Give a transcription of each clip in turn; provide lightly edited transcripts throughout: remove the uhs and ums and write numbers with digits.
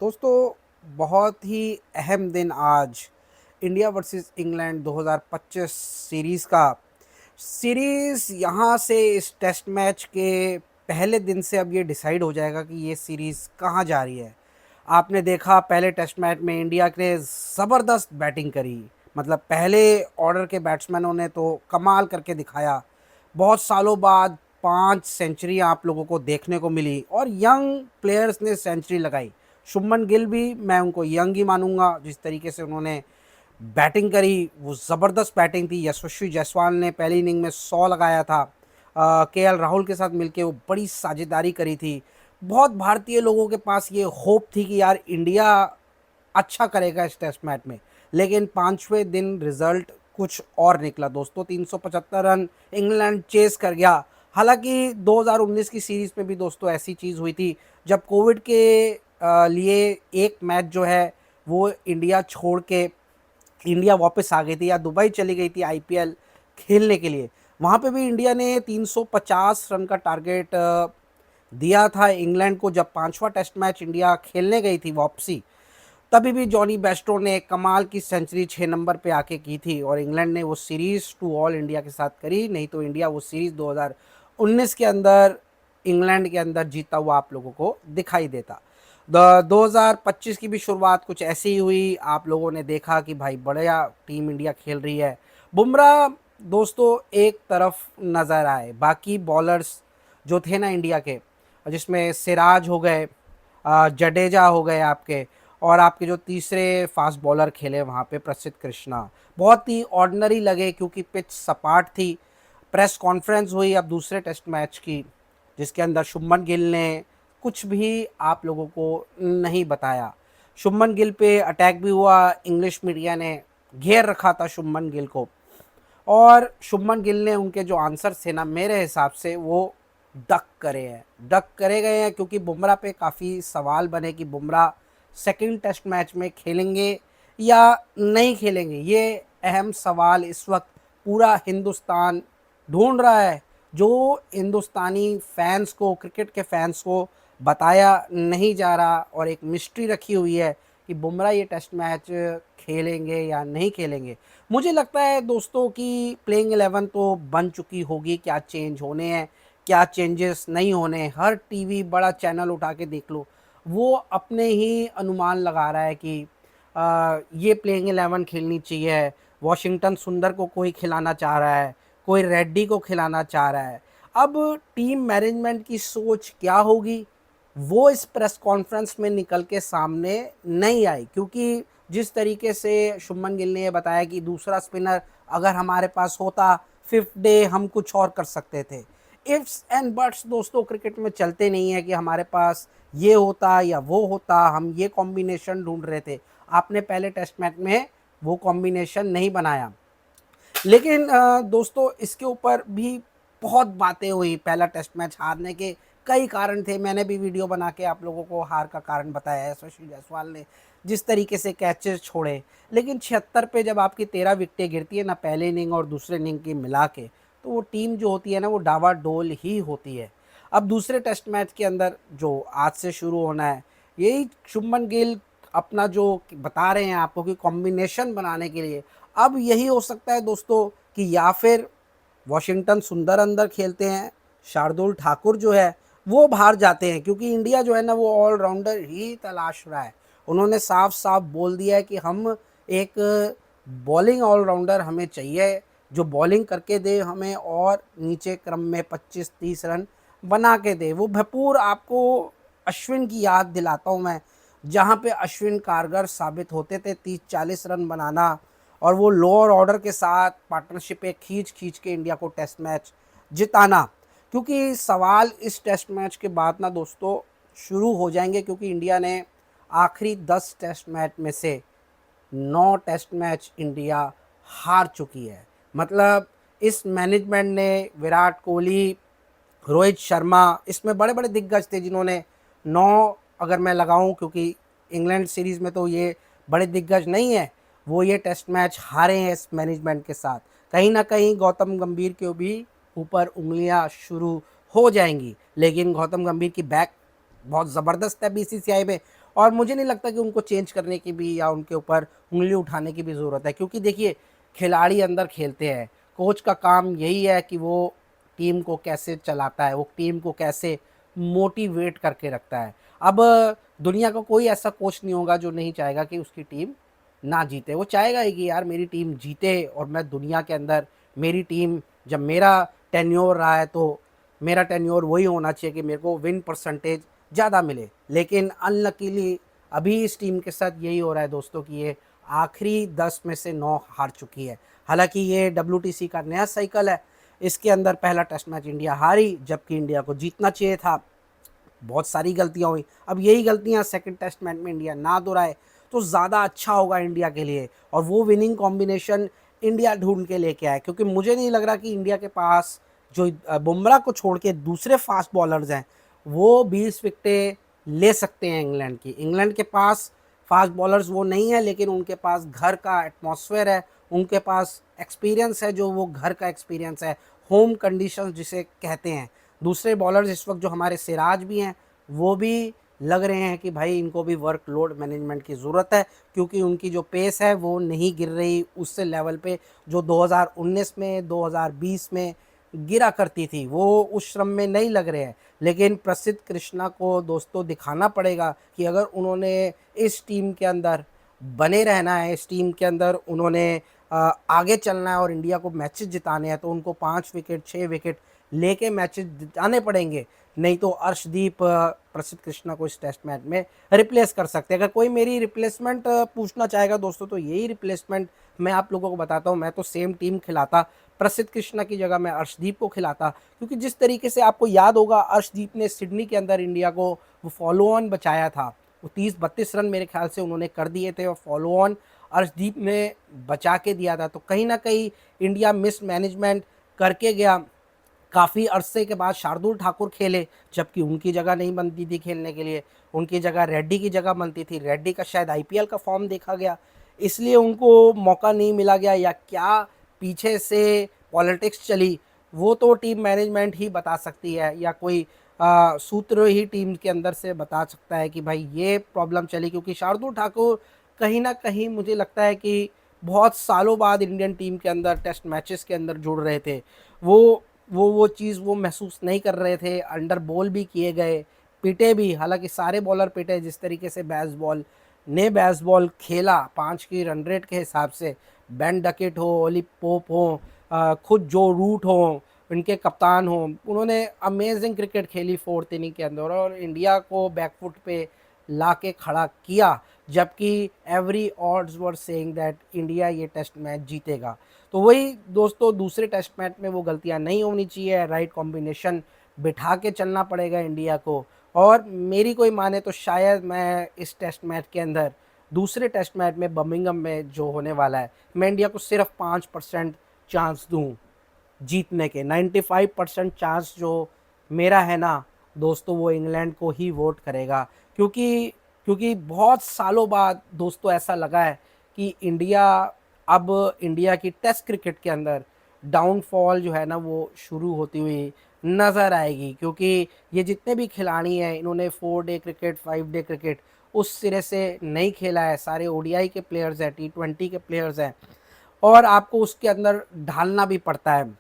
दोस्तों, बहुत ही अहम दिन आज इंडिया वर्सेस इंग्लैंड 2025 सीरीज़ का। सीरीज़ यहाँ से इस टेस्ट मैच के पहले दिन से अब ये डिसाइड हो जाएगा कि ये सीरीज़ कहाँ जा रही है। आपने देखा पहले टेस्ट मैच में इंडिया ने ज़बरदस्त बैटिंग करी। मतलब पहले ऑर्डर के बैट्समैनों ने तो कमाल करके दिखाया। बहुत सालों बाद 5 सेंचुरी आप लोगों को देखने को मिली और यंग प्लेयर्स ने सेंचुरी लगाई। शुभमन गिल भी मैं उनको यंग ही मानूंगा। जिस तरीके से उन्होंने बैटिंग करी वो ज़बरदस्त बैटिंग थी। यशस्वी जायसवाल ने पहली इनिंग में 100 लगाया था। केएल राहुल के साथ मिलके वो बड़ी साझेदारी करी थी। बहुत भारतीय लोगों के पास ये होप थी कि यार इंडिया अच्छा करेगा इस टेस्ट मैच में। लेकिन पाँचवें दिन रिजल्ट कुछ और निकला दोस्तों। 375 रन इंग्लैंड चेस कर गया। हालांकि 2019 की सीरीज़ में भी दोस्तों ऐसी चीज़ हुई थी जब कोविड के लिए एक मैच जो है वो इंडिया छोड़ के इंडिया वापस आ गई थी या दुबई चली गई थी आईपीएल खेलने के लिए। वहाँ पे भी इंडिया ने 350 रन का टारगेट दिया था इंग्लैंड को। जब पांचवा टेस्ट मैच इंडिया खेलने गई थी वापसी, तभी भी जॉनी बेस्टो ने कमाल की सेंचुरी 6 नंबर पे आके की थी और इंग्लैंड ने वो सीरीज़ 2-ऑल इंडिया के साथ करी। नहीं तो इंडिया वो सीरीज़ 2019 के अंदर इंग्लैंड के अंदर जीता हुआ आप लोगों को दिखाई देता। 2025 की भी शुरुआत कुछ ऐसी ही हुई। आप लोगों ने देखा कि भाई बढ़िया टीम इंडिया खेल रही है। बुमराह दोस्तों एक तरफ नज़र आए, बाकी बॉलर्स जो थे ना इंडिया के, जिसमें सिराज हो गए, जडेजा हो गए आपके, और आपके जो तीसरे फास्ट बॉलर खेले वहाँ पे प्रसिद्ध कृष्णा, बहुत ही ऑर्डिनरी लगे क्योंकि पिच सपाट थी। प्रेस कॉन्फ्रेंस हुई अब दूसरे टेस्ट मैच की, जिसके अंदर शुभमन गिल ने कुछ भी आप लोगों को नहीं बताया। शुभमन गिल पे अटैक भी हुआ। इंग्लिश मीडिया ने घेर रखा था शुभमन गिल को और शुभमन गिल ने उनके जो आंसर थे ना, मेरे हिसाब से वो डक करे गए हैं क्योंकि बुमराह पे काफ़ी सवाल बने कि बुमराह सेकंड टेस्ट मैच में खेलेंगे या नहीं खेलेंगे। ये अहम सवाल इस वक्त पूरा हिंदुस्तान ढूंढ रहा है, जो हिंदुस्तानी फैंस को, क्रिकेट के फैंस को बताया नहीं जा रहा और एक मिस्ट्री रखी हुई है कि बुमराह ये टेस्ट मैच खेलेंगे या नहीं खेलेंगे। मुझे लगता है दोस्तों कि प्लेइंग 11 तो बन चुकी होगी। क्या चेंज होने हैं, क्या चेंजेस नहीं होने हैं, हर टीवी बड़ा चैनल उठा के देख लो, वो अपने ही अनुमान लगा रहा है कि ये प्लेइंग 11 खेलनी चाहिए। वॉशिंगटन सुंदर को कोई खिलाना चाह रहा है, कोई रेड्डी को खिलाना चाह रहा है। अब टीम मैनेजमेंट की सोच क्या होगी वो इस प्रेस कॉन्फ्रेंस में निकल के सामने नहीं आई, क्योंकि जिस तरीके से शुभमन गिल ने ये बताया कि दूसरा स्पिनर अगर हमारे पास होता, फिफ्थ डे हम कुछ और कर सकते थे। इफ्स एंड बट्स दोस्तों क्रिकेट में चलते नहीं है कि हमारे पास ये होता या वो होता, हम ये कॉम्बिनेशन ढूंढ रहे थे। आपने पहले टेस्ट मैच में वो कॉम्बिनेशन नहीं बनाया। लेकिन दोस्तों इसके ऊपर भी बहुत बातें हुई। पहला टेस्ट मैच हारने के कई कारण थे, मैंने भी वीडियो बना के आप लोगों को हार का कारण बताया है। यशस्वी जायसवाल ने जिस तरीके से कैचेस छोड़े, लेकिन 76 पे जब आपकी 13 विकेटें गिरती है ना पहले इनिंग और दूसरे इनिंग की मिला के, तो वो टीम जो होती है ना वो डावाडोल ही होती है। अब दूसरे टेस्ट मैच के अंदर जो आज से शुरू होना है, यही शुभमन गिल अपना जो बता रहे हैं आपको कि कॉम्बिनेशन बनाने के लिए, अब यही हो सकता है दोस्तों कि या फिर वॉशिंगटन सुंदर अंदर खेलते हैं, शार्दुल ठाकुर जो है वो बाहर जाते हैं, क्योंकि इंडिया जो है ना वो ऑलराउंडर ही तलाश रहा है। उन्होंने साफ साफ बोल दिया है कि हम एक बॉलिंग ऑलराउंडर हमें चाहिए, जो बॉलिंग करके दे हमें और नीचे क्रम में 25-30 रन बना के दे। वो भरपूर आपको अश्विन की याद दिलाता हूँ मैं, जहाँ पे अश्विन कारगर साबित होते थे 30-40 रन बनाना, और वो लोअर ऑर्डर के साथ पार्टनरशिप एक खींच खींच के इंडिया को टेस्ट मैच जिताना। क्योंकि सवाल इस टेस्ट मैच के बाद ना दोस्तों शुरू हो जाएंगे, क्योंकि इंडिया ने आखिरी 10 टेस्ट मैच में से 9 टेस्ट मैच इंडिया हार चुकी है। मतलब इस मैनेजमेंट ने विराट कोहली, रोहित शर्मा, इसमें बड़े बड़े दिग्गज थे जिन्होंने 9 अगर मैं लगाऊं, क्योंकि इंग्लैंड सीरीज़ में तो ये बड़े दिग्गज नहीं है, वो ये टेस्ट मैच हारे हैं इस मैनेजमेंट के साथ। कहीं ना कहीं गौतम गंभीर के भी ऊपर उंगलियां शुरू हो जाएंगी। लेकिन गौतम गंभीर की बैक बहुत ज़बरदस्त है बीसीसीआई में। और मुझे नहीं लगता कि उनको चेंज करने की भी या उनके ऊपर उँगली उठाने की भी ज़रूरत है, क्योंकि देखिए खिलाड़ी अंदर खेलते हैं, कोच का काम यही है कि वो टीम को कैसे चलाता है, वो टीम को कैसे मोटिवेट करके रखता है। अब दुनिया का कोई ऐसा कोच नहीं होगा जो नहीं चाहेगा कि उसकी टीम ना जीते, वो चाहेगा ही कि यार मेरी टीम जीते और मैं दुनिया के अंदर मेरी टीम, जब मेरा टेन्योर रहा है तो मेरा टेन्योर वही होना चाहिए कि मेरे को विन परसेंटेज ज़्यादा मिले। लेकिन अनलकीली अभी इस टीम के साथ यही हो रहा है दोस्तों कि ये आखिरी 10 में से 9 हार चुकी है। हालांकि ये WTC का नया साइकिल है, इसके अंदर पहला टेस्ट मैच इंडिया हारी, जबकि इंडिया को जीतना चाहिए था। बहुत सारी गलतियाँ हुई, अब यही गलतियाँ सेकंड टेस्ट मैच में इंडिया ना दोहराए तो ज़्यादा अच्छा होगा इंडिया के लिए, और वो विनिंग कॉम्बिनेशन इंडिया ढूंढ के लेके आए। क्योंकि मुझे नहीं लग रहा कि इंडिया के पास जो बुमराह को छोड़ के दूसरे फास्ट बॉलर्स हैं वो 20 विकेटें ले सकते हैं इंग्लैंड की। इंग्लैंड के पास फास्ट बॉलर्स वो नहीं है, लेकिन उनके पास घर का एटमॉस्फेयर है, उनके पास एक्सपीरियंस है, जो वो घर का एक्सपीरियंस है, होम कंडीशंस जिसे कहते हैं। दूसरे बॉलर्स इस वक्त जो हमारे सिराज भी हैं वो भी लग रहे हैं कि भाई इनको भी वर्कलोड मैनेजमेंट की ज़रूरत है, क्योंकि उनकी जो पेस है वो नहीं गिर रही उससे लेवल पे जो 2019 में 2020 में गिरा करती थी, वो उस श्रम में नहीं लग रहे हैं। लेकिन प्रसिद्ध कृष्णा को दोस्तों दिखाना पड़ेगा कि अगर उन्होंने इस टीम के अंदर बने रहना है, इस टीम के अंदर उन्होंने आगे चलना है और इंडिया को मैचेस जिताने हैं, तो उनको 5 विकेट 6 विकेट लेके मैचेस जिताने पड़ेंगे। नहीं तो अर्शदीप प्रसिद्ध कृष्णा को इस टेस्ट मैच में रिप्लेस कर सकते हैं। अगर कोई मेरी रिप्लेसमेंट पूछना चाहेगा दोस्तों तो यही रिप्लेसमेंट मैं आप लोगों को बताता हूँ। मैं तो सेम टीम खिलाता, प्रसिद्ध कृष्णा की जगह मैं अर्शदीप को खिलाता, क्योंकि जिस तरीके से आपको याद होगा अर्शदीप ने सिडनी के अंदर इंडिया को वो फॉलो ऑन बचाया था, वो 30-32 रन मेरे ख्याल से उन्होंने कर दिए थे और फॉलो ऑन अर्शदीप ने बचा के दिया था। तो कहीं ना कहीं इंडिया मिस मैनेजमेंट करके गया। काफ़ी अरसे के बाद शार्दुल ठाकुर खेले, जबकि उनकी जगह नहीं बनती थी खेलने के लिए, उनकी जगह रेड्डी की जगह बनती थी। रेड्डी का शायद IPL का फॉर्म देखा गया, इसलिए उनको मौका नहीं मिला गया, या क्या पीछे से पॉलिटिक्स चली वो तो टीम मैनेजमेंट ही बता सकती है, या कोई सूत्र ही टीम के अंदर से बता सकता है कि भाई ये प्रॉब्लम चली। क्योंकि शार्दुल ठाकुर कहीं ना कहीं मुझे लगता है कि बहुत सालों बाद इंडियन टीम के अंदर टेस्ट मैचेस के अंदर जुड़ रहे थे, वो चीज़ वो महसूस नहीं कर रहे थे। अंडर बॉल भी किए गए, पिटे भी, हालांकि सारे बॉलर पिटे। जिस तरीके से बेसबॉल खेला 5 की रन रेट के हिसाब से, बेन डकेट हो, ओली पोप हो, खुद जो रूट हो, इनके कप्तान हो, उन्होंने अमेजिंग क्रिकेट खेली 4th इनिंग के अंदर और इंडिया को बैकफुट पे ला के खड़ा किया। जबकि every odds were saying that India ये टेस्ट मैच जीतेगा। तो वही दोस्तों दूसरे टेस्ट मैच में वो गलतियां नहीं होनी चाहिए, राइट कॉम्बिनेशन बिठा के चलना पड़ेगा इंडिया को। और मेरी कोई माने तो शायद मैं इस टेस्ट मैच के अंदर, दूसरे टेस्ट मैच में बर्मिंघम में जो होने वाला है, मैं इंडिया को सिर्फ 5% चांस दूं जीतने के। 95% चांस जो मेरा है ना दोस्तों, वो इंग्लैंड को ही वोट करेगा। क्योंकि क्योंकि बहुत सालों बाद दोस्तों ऐसा लगा है कि अब इंडिया की टेस्ट क्रिकेट के अंदर डाउनफॉल जो है ना वो शुरू होती हुई नज़र आएगी। क्योंकि ये जितने भी खिलाड़ी हैं इन्होंने 4 डे क्रिकेट 5 डे क्रिकेट उस सिरे से नहीं खेला है, सारे ODI के प्लेयर्स हैं, T20 के प्लेयर्स हैं, और आपको उसके अंदर ढालना भी पड़ता है।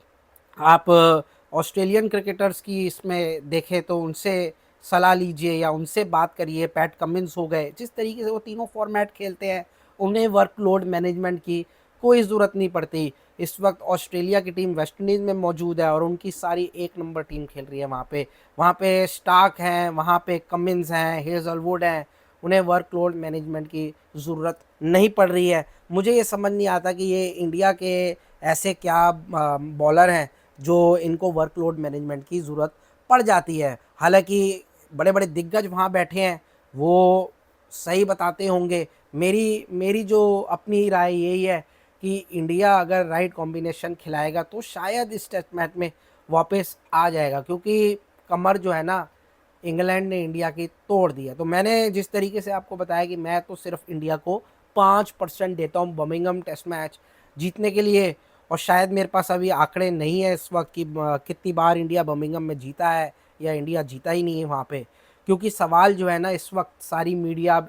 आप ऑस्ट्रेलियन क्रिकेटर्स की इसमें देखें तो उनसे सलाह लीजिए या उनसे बात करिए। पैट कमिंस हो गए, जिस तरीके से वो तीनों फॉर्मेट खेलते हैं, उन्हें वर्कलोड मैनेजमेंट की कोई ज़रूरत नहीं पड़ती। इस वक्त ऑस्ट्रेलिया की टीम वेस्ट इंडीज़ में मौजूद है और उनकी सारी 1 नंबर टीम खेल रही है। वहाँ पे स्टार्क हैं, वहाँ पे कमिंस हैं, हेज़लवुड हैं, उन्हें वर्कलोड मैनेजमेंट की ज़रूरत नहीं पड़ रही है। मुझे ये समझ नहीं आता कि ये इंडिया के ऐसे क्या बॉलर हैं जो इनको वर्कलोड मैनेजमेंट की ज़रूरत पड़ जाती है। हालांकि बड़े बड़े दिग्गज वहाँ बैठे हैं, वो सही बताते होंगे। मेरी मेरी जो अपनी राय यही है कि इंडिया अगर राइट कॉम्बिनेशन खिलाएगा तो शायद इस टेस्ट मैच में वापस आ जाएगा। क्योंकि कमर जो है ना इंग्लैंड ने इंडिया की तोड़ दी है। तो मैंने जिस तरीके से आपको बताया कि मैं तो सिर्फ इंडिया को 5% देता हूँ बर्मिंघम टेस्ट मैच जीतने के लिए। और शायद मेरे पास अभी आंकड़े नहीं है इस वक्त कि कितनी बार इंडिया बर्मिंघम में जीता है या इंडिया जीता ही नहीं है वहाँ पे। क्योंकि सवाल जो है ना इस वक्त सारी मीडिया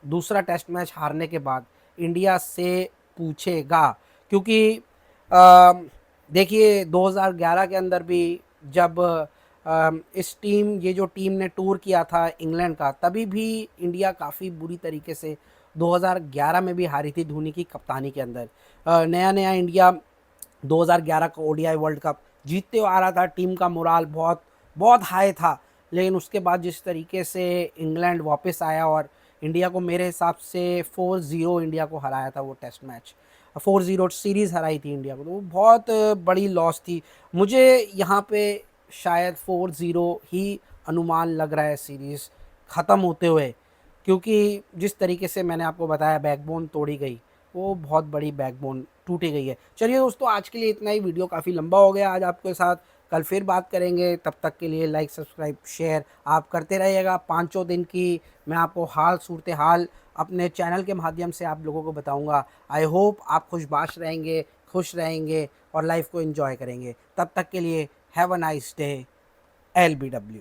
दूसरा टेस्ट मैच हारने के बाद इंडिया से पूछेगा। क्योंकि देखिए 2011 के अंदर भी जब इस टीम ये जो टीम ने टूर किया था इंग्लैंड का, तभी भी इंडिया काफ़ी बुरी तरीके से 2011 में भी हारी थी धोनी की कप्तानी के अंदर। नया नया इंडिया 2011 का ओडीआई वर्ल्ड कप जीतते हुए आ रहा था, टीम का मोराल बहुत बहुत हाई था। लेकिन उसके बाद जिस तरीके से इंग्लैंड वापस आया और इंडिया को मेरे हिसाब से 4-0 इंडिया को हराया था वो टेस्ट मैच, 4-0 सीरीज़ हराई थी इंडिया को, तो वो बहुत बड़ी लॉस थी। मुझे यहाँ पे शायद 4-0 ही अनुमान लग रहा है सीरीज़ ख़त्म होते हुए, क्योंकि जिस तरीके से मैंने आपको बताया बैकबोन तोड़ी गई, वो बहुत बड़ी बैकबोन टूटी गई है। चलिए दोस्तों, आज के लिए इतना ही। वीडियो काफ़ी लंबा हो गया आज आपके साथ, कल फिर बात करेंगे। तब तक के लिए लाइक सब्सक्राइब शेयर आप करते रहिएगा। पाँचों दिन की मैं आपको हाल सूरत हाल अपने चैनल के माध्यम से आप लोगों को बताऊंगा। आई होप आप खुशबाश रहेंगे, खुश रहेंगे और लाइफ को एंजॉय करेंगे। तब तक के लिए have a nice day. LBW।